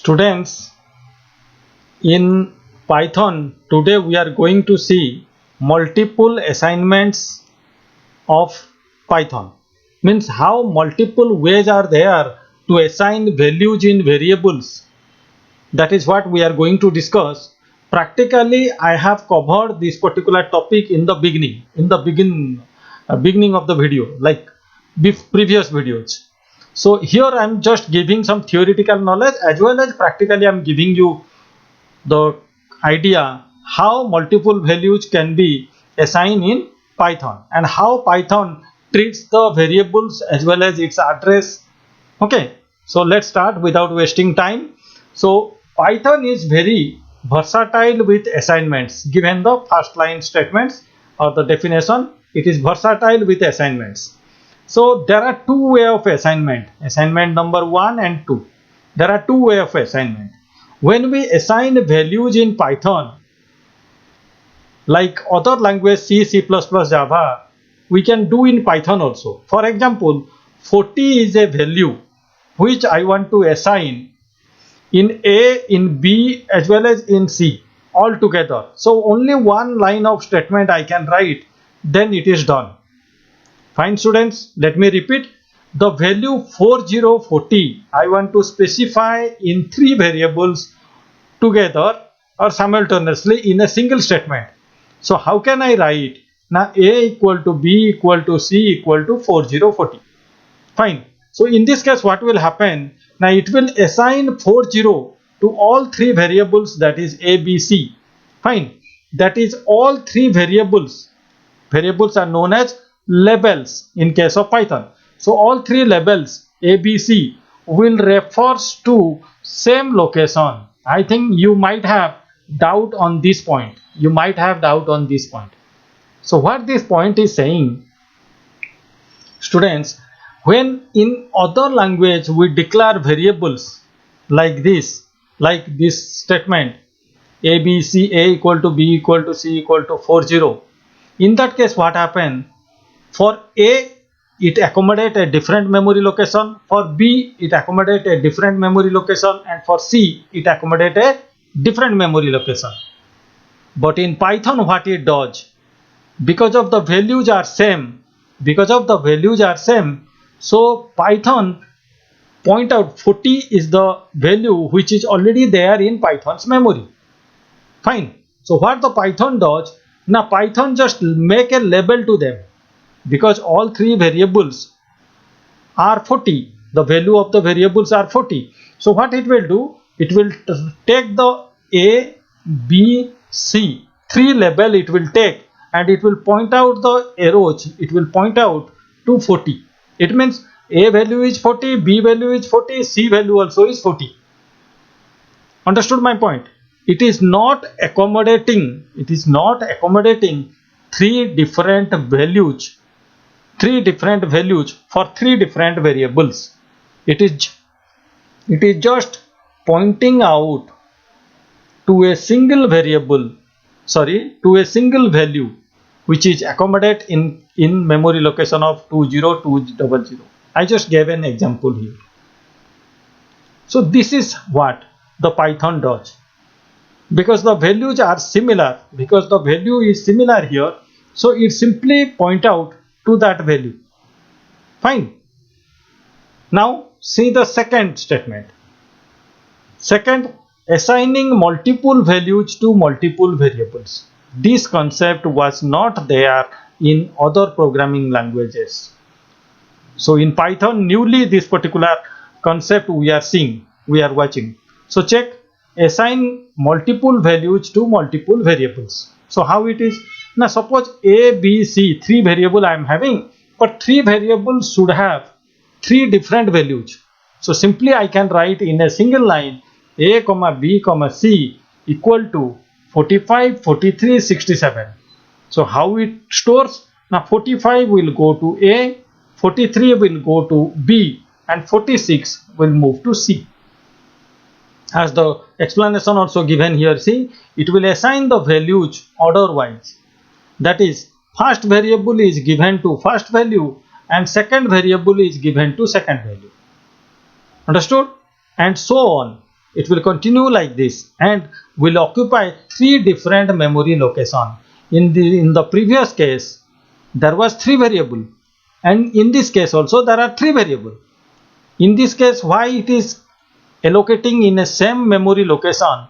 Students, in Python today we are going to see multiple assignments of Python. Means how multiple ways are there to assign values in variables. That is what we are going to discuss. Practically I have covered this particular topic in the beginning of the video, like previous videos. So here I am just giving some theoretical knowledge as well as practically I am giving you the idea how multiple values can be assigned in Python and how Python treats the variables as well as its address. Okay, so let's start without wasting time. So Python is very versatile with assignments. Given the first line statements or the definition, it is versatile with assignments. So there are two ways of assignment number 1 and 2. There are two ways of assignment. When we assign values in Python, like other language C, C++, Java, we can do in Python also. For example, 40 is a value which I want to assign in A, in B as well as in C all together. So only one line of statement I can write, then it is done. Fine students, let me repeat. The value 4040 I want to specify in three variables together or simultaneously in a single statement. So how can I write? Now A equal to B equal to C equal to 4040. Fine. So in this case what will happen? Now it will assign 40 to all three variables, that is A, B, C. Fine. That is all three variables. Variables are known as labels in case of Python. So all three labels A, B, C will refers to same location. I think you might have doubt on this point. So what this point is saying, students, when in other language we declare variables like this statement A, B, C, A equal to B equal to C equal to 40. In that case what happened? For A, it accommodate a different memory location. For B, it accommodate a different memory location. And for C, it accommodate a different memory location. But in Python, what it does? Because of the values are same. So Python point out 40 is the value which is already there in Python's memory. Fine. So what the Python does? Now Python just make a label to them. Because all three variables are 40, the value of the variables are 40. So what it will do? It will take the A, B, C, three label it will take and it will point out the arrows. It will point out to 40. It means A value is 40, B value is 40, C value also is 40. Understood my point? It is not accommodating three different values for three different variables. It is just pointing out to a single value which is accommodate in memory location of 20200. I just gave an example here. So this is what the Python does. Because the values are similar, because the value is similar here, so it simply point out to that value. Fine. Now see the second statement. Second, assigning multiple values to multiple variables. This concept was not there in other programming languages. So in Python, newly this particular concept we are watching. So check, assign multiple values to multiple variables. So how it is? Now suppose A, B, C, three variables I am having, but three variables should have three different values. So simply I can write in a single line A, B, C equal to 45, 43, 67. So how it stores? Now 45 will go to A, 43 will go to B and 46 will move to C. As the explanation also given here, see, it will assign the values order wise. That is, first variable is given to first value and second variable is given to second value. Understood? And so on. it will continue like this and will occupy three different memory location. In the previous case there was three variable, and in this case also there are three variable. In this case, why it is allocating in a same memory location,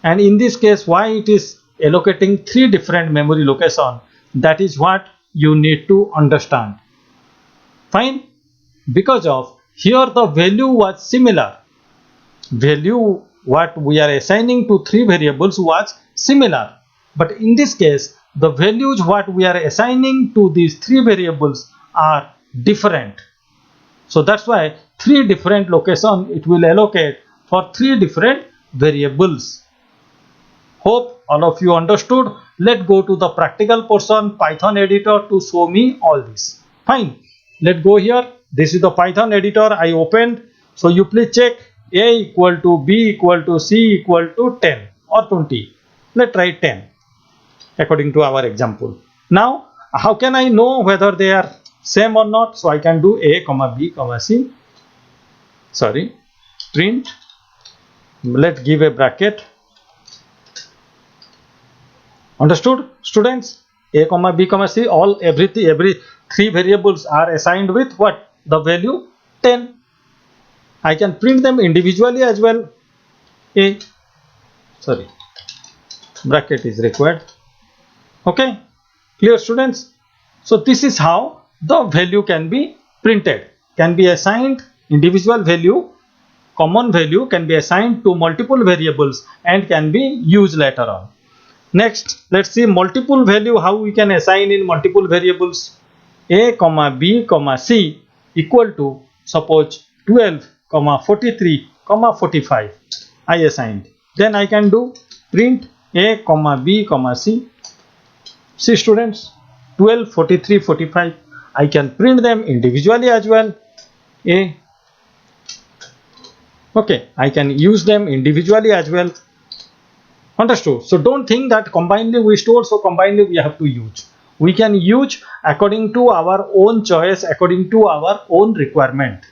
and in this case why it is allocating three different memory location, that is what you need to understand. Fine. Because of here the value was similar, value what we are assigning to three variables was similar, but in this case the values what we are assigning to these three variables are different. So that's why three different location it will allocate for three different variables. Hope all of you understood. Let's go to the practical portion, Python editor, to show me all this. Fine. Let's go here. This is the Python editor I opened. So you please check A equal to B equal to C equal to 10 or 20. Let's try 10 according to our example. Now how can I know whether they are same or not? So I can do A comma B comma C. Sorry, print. Let's give a bracket. Understood, students? A comma B comma C, all every three variables are assigned with what? The value 10. I can print them individually as well. A, sorry, bracket is required. Okay, clear, students? So this is how the value can be printed, can be assigned individual value, common value can be assigned to multiple variables and can be used later on. Next, let's see multiple value, how we can assign in multiple variables. A comma B comma C equal to, suppose 12 comma 43 comma 45 I assigned. Then I can do print A comma B comma C. See students, 12, 43, 45. I can print them individually as well. A. Okay, I can use them individually as well. Understood? So don't think that combinedly we store, so combinedly we have to use. We can use according to our own choice, according to our own requirement.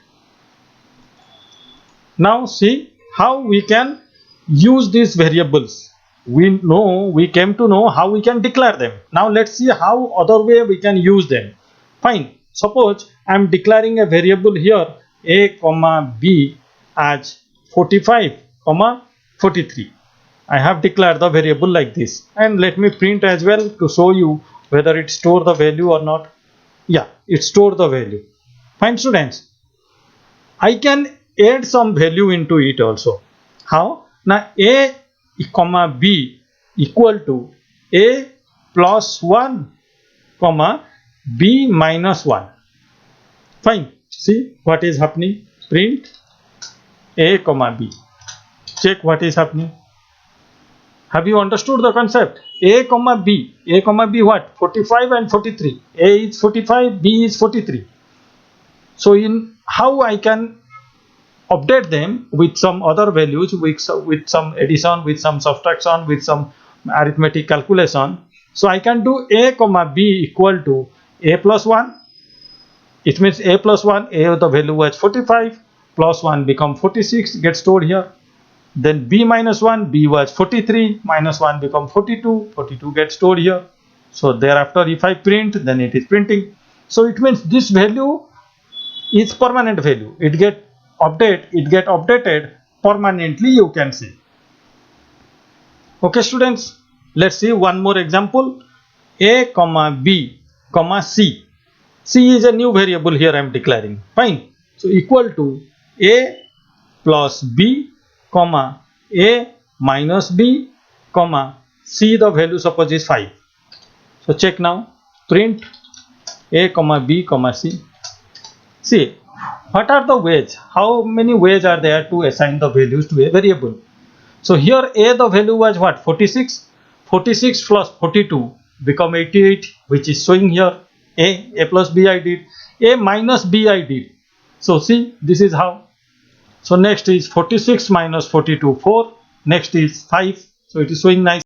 Now see how we can use these variables. We came to know how we can declare them. Now let's see how other way we can use them. Fine. Suppose I am declaring a variable here A comma B as 45 comma 43. I have declared the variable like this, and let me print as well to show you whether it store the value or not. Yeah, it stored the value. Fine, students. I can add some value into it also. How? Now A comma B equal to A plus 1 comma B minus 1. Fine. See what is happening. Print A comma B. Check what is happening. Have you understood the concept? A comma B. A comma B what? 45 and 43. A is 45, B is 43. So in how I can update them with some other values, with some addition, with some subtraction, with some arithmetic calculation. So I can do A comma B equal to A plus 1. It means A plus 1, A the value was 45, plus 1 become 46, get stored here. Then B minus 1, B was 43, minus 1 become 42, 42 gets stored here. So thereafter if I print, then it is printing. So it means this value is permanent value. It get updated permanently, you can see. Okay students, let's see one more example. A comma B comma C. C is a new variable here I am declaring. Fine. So equal to A plus B comma A minus B comma C, the value suppose is 5. So check now. Print A comma B comma C. See what are the ways, how many ways are there to assign the values to a variable. So here A the value was what? 46. 46 plus 42 become 88, which is showing here. A plus B I did, A minus B I did. So see, this is how. So next is 46 minus 42, 4. Next is 5. So it is showing nice.